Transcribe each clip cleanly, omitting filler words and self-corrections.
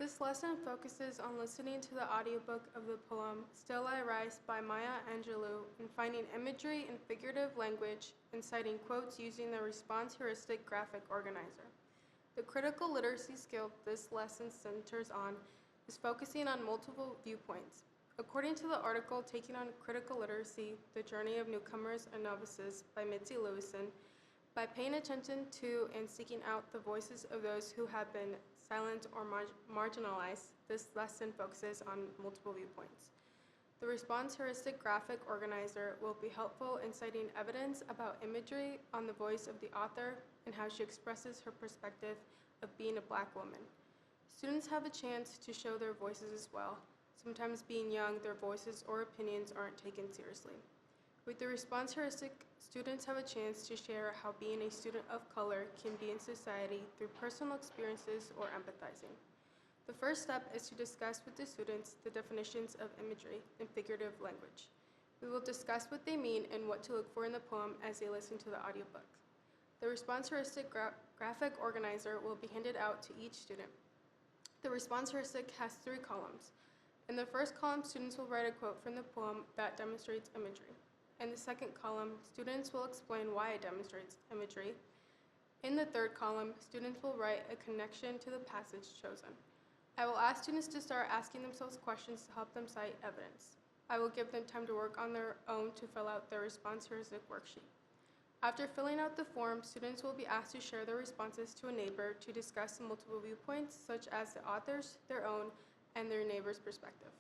This lesson focuses on listening to the audiobook of the poem Still I Rise by Maya Angelou and finding imagery and figurative language and citing quotes using the response heuristic graphic organizer. The critical literacy skill this lesson centers on is focusing on multiple viewpoints. According to the article Taking on Critical Literacy, The Journey of Newcomers and Novices by Mitzi Lewison, by paying attention to and seeking out the voices of those who have been silent or marginalized, this lesson focuses on multiple viewpoints. The response heuristic graphic organizer will be helpful in citing evidence about imagery on the voice of the author and how she expresses her perspective of being a Black woman. Students have a chance to show their voices as well. Sometimes being young, their voices or opinions aren't taken seriously. With the response heuristic, students have a chance to share how being a student of color can be in society through personal experiences or empathizing. The first step is to discuss with the students the definitions of imagery and figurative language. We will discuss what they mean and what to look for in the poem as they listen to the audiobook. The response heuristic graphic organizer will be handed out to each student. The response heuristic has 3 columns. In the first column, students will write a quote from the poem that demonstrates imagery. In the second column, students will explain why it demonstrates imagery. In the third column, students will write a connection to the passage chosen. I will ask students to start asking themselves questions to help them cite evidence. I will give them time to work on their own to fill out their response heuristic worksheet. After filling out the form, students will be asked to share their responses to a neighbor to discuss multiple viewpoints, such as the author's, their own, and their neighbor's perspective.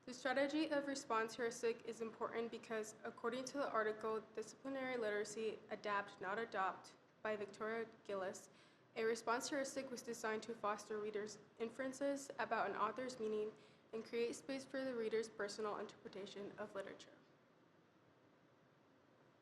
The strategy of response heuristic is important because, according to the article Disciplinary Literacy, Adapt, Not Adopt by Victoria Gillis, a response heuristic was designed to foster readers' inferences about an author's meaning and create space for the reader's personal interpretation of literature.